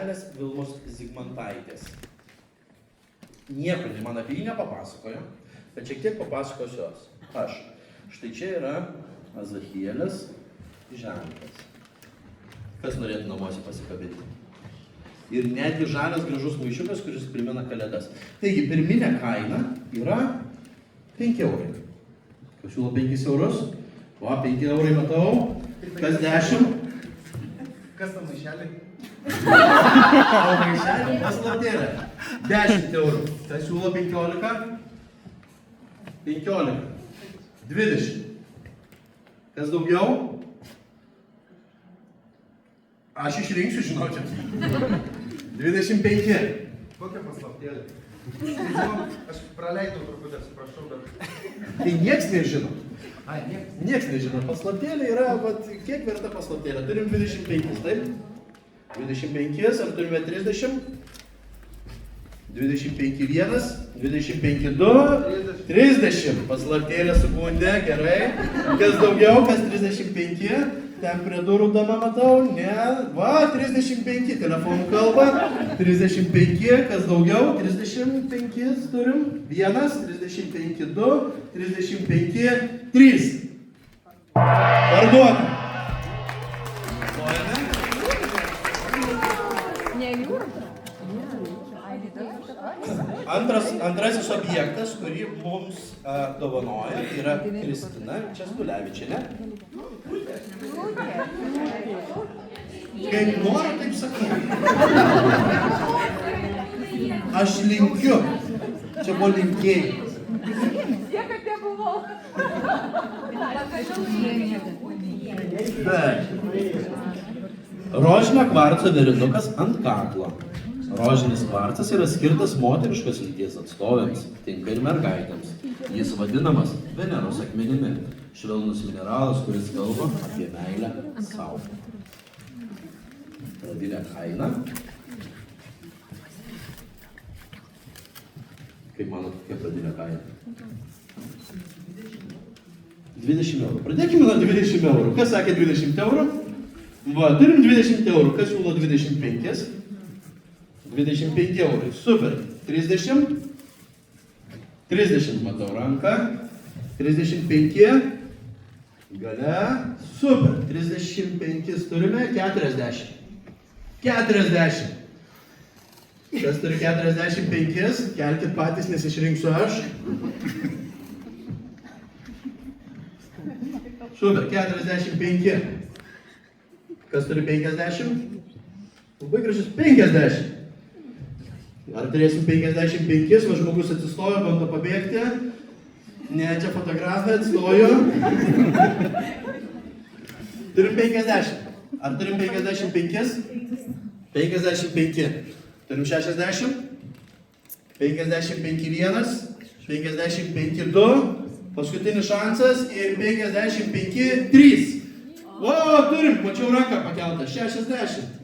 panelės Vilmos Zigmantaitės. Nieko man apie jį nepapasakojo, bet šiek tiek papasakosiu jos. Aš. Štai čia yra Azachielės ženklas. Kas norėtų namuose pasikabinti? Ir netgi žalias gražus maišiukas, kuris primena kalėdas. Taigi, pirminė kaina yra 5 eurai. Kas siūlo 5 eurus? O, 5 eurai matau. Kas 10? Kas tam maišelį? O maišelį paslaptėlė. 10 eurų. Kas siūlo 15? 15. 20. Kas daugiau? Aš išrinksiu, žinote. 25. Kokia paslaptėlė? Aš praleidau truputį, atsiprašau, bet... Tai nieks nežino. Ai, nieks. Nieks nežino. Paslaptėlė yra, vat, kiek verta paslaptėlė? Turim 25, taip? 25, ar turime 30? 25 1, 25 2, 30. Paslaptėlė sekundė, gerai. Kas daugiau, kas 35? Ten prie durų dama matau, ne. Va, 35, telefonų kalba. 35, kas daugiau? 35 turim. 1, 35 2, 35 3. Parduota. Antrasis objektas, kurį mums dovanoja, yra Kristina Česnulevičienė. Kaip noriu, taip sakau. Aš linkiu. Čia buvo linkėjimas. Tiek apie buvau. Rožinio kvarco derinukas ant kaklo. Rožinis kvarcas yra skirtas moteriškos lyties atstovėms, tinka ir mergaitėms. Jis vadinamas Veneros akmenimi, švelnus mineralas, kuris kalba apie meilę sau. Pradinė kaina. Kaip manot, kokia pradinė kaina? 20 eurų. Pradėkime nuo 20 eurų. Kas sakė 20 eurų? Va, turim 20 eurų. Kas siūlo 25? 25 eurai. Super. 30. 30 matau ranką. 35. Gale. Super. 35 turime. 40. 40. Kas turi 45? Kelkit patys, nes išrinksiu aš. Super. 45. Kas turi 50? Labai gražus 50. Ar turėsim 55, va žmogus atsistojo, bando pabėgti. Ne, čia fotografė atstojo. Turim 50. Ar turim 55? 55. Turim 60? 55 1, 55 2, paskutinis šansas ir 55 3. O, turim, mačiau ranką pakeltą, 60.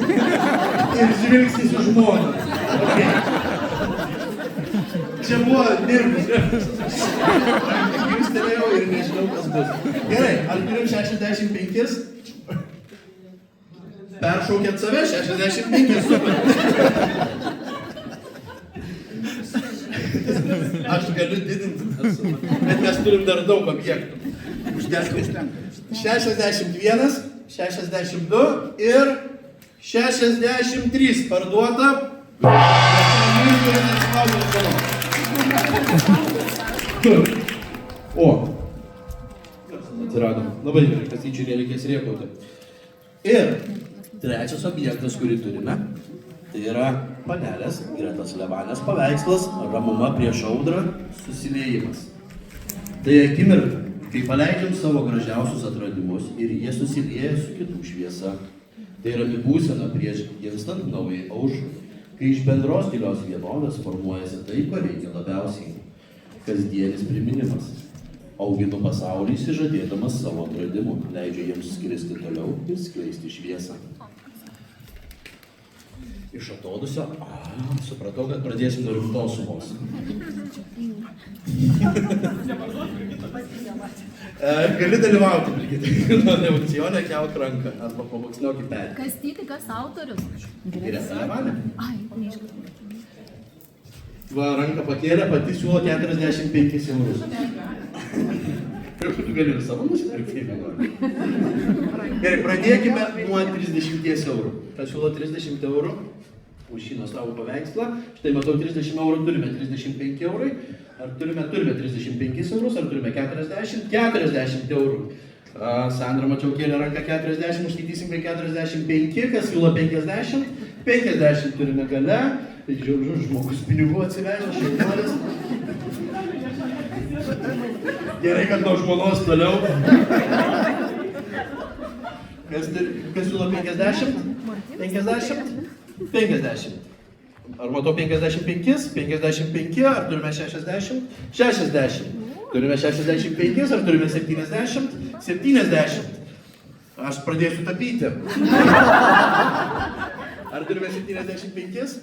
Ir žvilgsnis į žmoną. Okay. Čia buvo nervus. Gimstelėjau ir nežinau, kas bus. Gerai, ar turim 65? Peršaukėt save, 65, super. Aš galiu didinti, bet mes turim dar daug objektų. Užtenka. 61, 62 ir 63 parduota. O. Atsirado. Labai gerai, kasyčių nereikės rėkauti. Ir trečias objektas, kurį turime, tai yra panelės Gretos Levanės paveikslas Ramuma prieš audrą susiliejimas. Tai akimirka, kai paleidžiam savo gražiausius atradimus ir jie susilieja su kitų šviesa. Tai yra būsena prieš gimstant naujai aušrai, kai iš bendros gilios vienovės formuojasi tai, ko reikia labiausiai. Kasdienis priminimas. Auginu pasaulį išsižadėdamas savo atradimų, leidžia jiems skristi toliau ir skleisti šviesą. iš atodusio, supratau, kad pradėsim nuo rimtos sumos. Gali dalyvauti, nuo aukcione kelk ranką arba pabuksniok į pelį. Kastyti, kas autorius? Geresnė valė. Ai, neiškart. Va, ranką pakėlė, pati siūlo 45 eurus. Tu gali ir savo nusipirkti. Gerai, pradėkime nuo 30 eurų. Kas siūlo 30 eurų už šį nuostabų paveikslą. Štai matau 30 eurų, turime 35 eurai. Ar turime 35 eurus, ar turime 40? 40 eurų. Sandra, mačiau, kėlė ranką 40, užskaitysim prie 45, kas siūlo 50. 50 turime gale. Tai žmogus pinigų atsivežė, šeimolis. Gerai, kad nuo žmonos toliau. Kas siūlo 50? 50? 50. Ar matau 55? 55, ar turime 60? 60. Turime 65, ar turime 70? 70. Aš pradėsiu tapyti. Ar turime 75?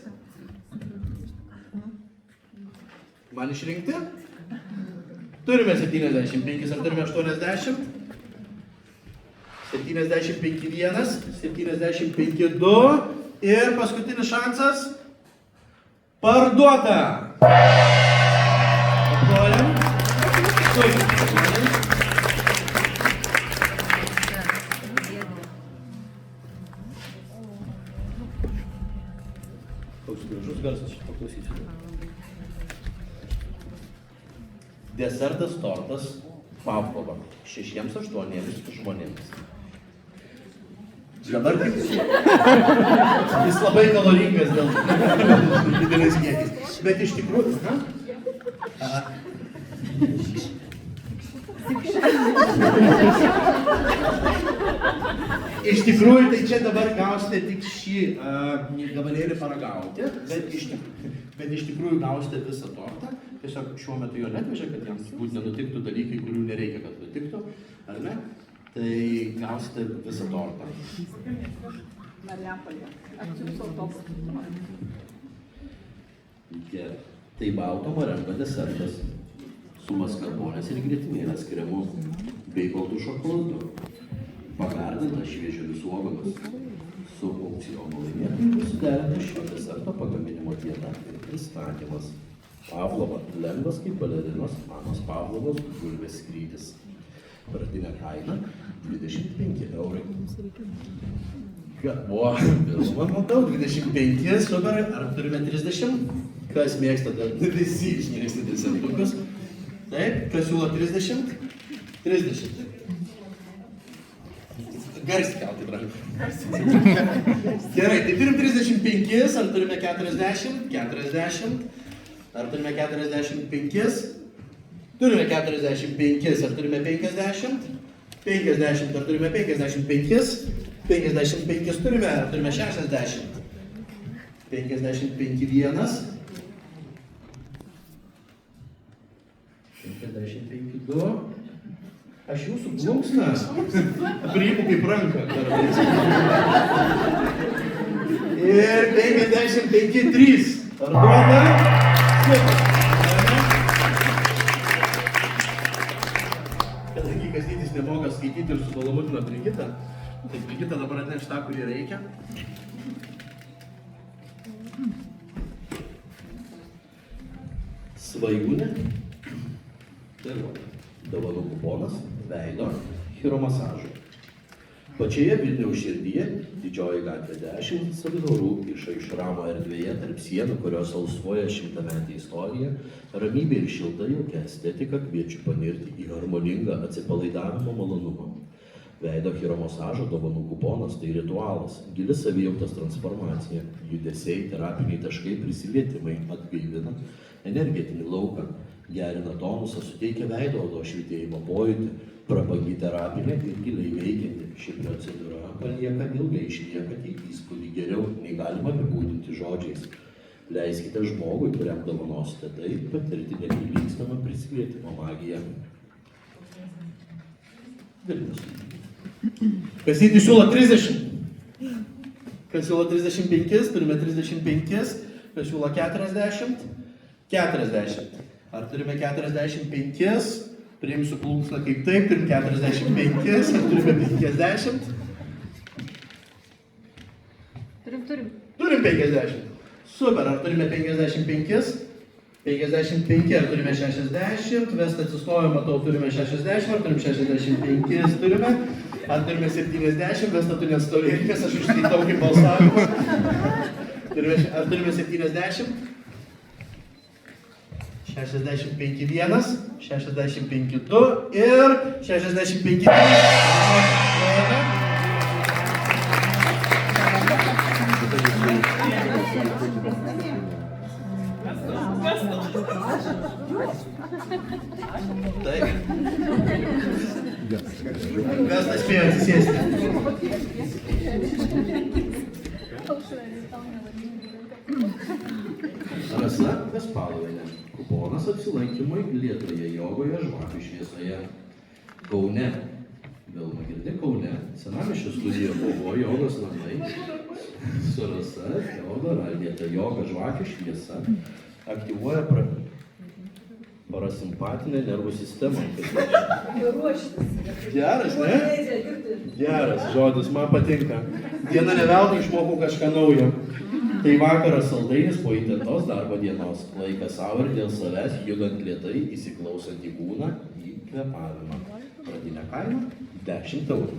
Man išrinkti? Turime 75, ar turime 80? 75 1, 75 2 ir paskutinis šansas. Parduota! Applojam. Toks gražus garsas, paklausysiu. Desertas tortas Pavlova 6-8 žmonėms. Dabar tik jis labai kaloringas dėl didelės kiekis. Bet iš tikrųjų... Iš tikrųjų, tai čia dabar gausite tik šį gabalėlį paragauti, bet iš tikrųjų gausite visą tortą. Tiesiog šiuo metu jo netvežė, kad jiems būt nenutiktų dalykai, kurių nereikia, kad nutiktų, ar ne? Tai gausite visą tortą. Marijampolė. Atsiųs autobusą. Gerai. Tai balto marengo desertas su maskarponės ir grietinėlės kremu bei baltų šokoladu. Pagardintas šviežiomis uogomis. Su aukciono laimėtoju suderinta šio deserto pagaminimo diena ir pristatymas. Pavlova lengvas kaip balerinos Anos Pavlovos bulvės skrydis. Pradinė kaina 25 eurai. O, man matau, 25, super, ar turime 30? Kas mėgsta, visi išmėgsta desertukus. Taip, kas siūlo 30? 30. Garsiai kelti ranką. Gerai, tai turim 35, ar turime 40? 40. Ar turime 45? Turime 45, ar turime 50? 50, ar turime 55? 55 turime, ar turime 60? 55 1. 55 2. Aš jūsų plunksnas priimu kaip ranką kartais. Ir 55 3. Ar duoda? Kadangi Kastytis nemoka skaityti ir subalamutina Brigitą, tai Brigita dabar atneš tą, kurį reikia. Svajūnė. Tai va, dovanų kuponas, veido, chiromasažui. Pačioje Vilniaus širdyje, Didžioji gatvė 10, Savidorų išramo erdvėje tarp sienų, kurios alsuoja 100-metę istoriją, ramybė ir šilta jaukia estetika kviečiu panirti į harmoningą atsipalaidavimo malonumą. Veido chiromasažo dovanų kuponas tai ritualas, gili savijautos transformacija, judesiai, terapiniai taškai, prisilietimai atgaivina energetinį lauką, gerina tonusą, suteikia veido odos švytėjimo pojūtį, prabangi terapinė ir giliai veikianti. Ši procedūra palieka ilgai išliekantį įspūdį geriau, nei galima apibūdinti žodžiais. Leiskite žmogui, kuriam dovanosite tai, patirti neprilygstamą prisilietimo magiją. Vilnius. Kastytis siūlo 30. Kas siūlo 35, turime 35, kas siūlo 40, 40. Ar turime 45, priimsiu plunksną kaip taip, turim 45, ar turime 50? Turim. Turim 50. Super, ar turime 55? 55, ar turime 60? Vest atsistojo, matau, turime 60, ar turim 65? Turime. Ar turime 70? Vesta tu nestovėjai, nes aš užskaitau kaip balsavimus. Ar turime 70? 65 1, 65 2 ir 65 3. Taip. Kas tas spėjo atsisėsti? Rasa Vespalovienė. Kuponas apsilankymui Lietuvėje jogoje žvakių šviesoje. Kaune. Vilma girdi Kaune. Senamiesčio studijoje buvo jogos namai. Su Rasa, Teodora, Lieta joga žvakių šviesa. Aktyvuoja parasimpatinę nervų sistemą. Geras, ne? Geras žodis, man patinka. Diena neveltui išmokau kažką naujo. Tai vakaras saldainis po įtemptos darbo dienos. Laikas savo ir dėl savęs, judant lėtai, įsiklausant į kūną, į kvėpavimą. Pradinė kaina 10 eurų.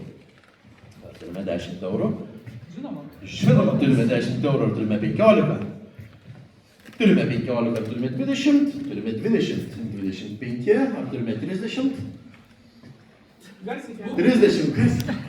Ar turime 10 eurų? Žinoma, turime 10 eurų, ar turime 15? Turime 15, ar turime 20? Turime 20. 25, ar turime 30? 30.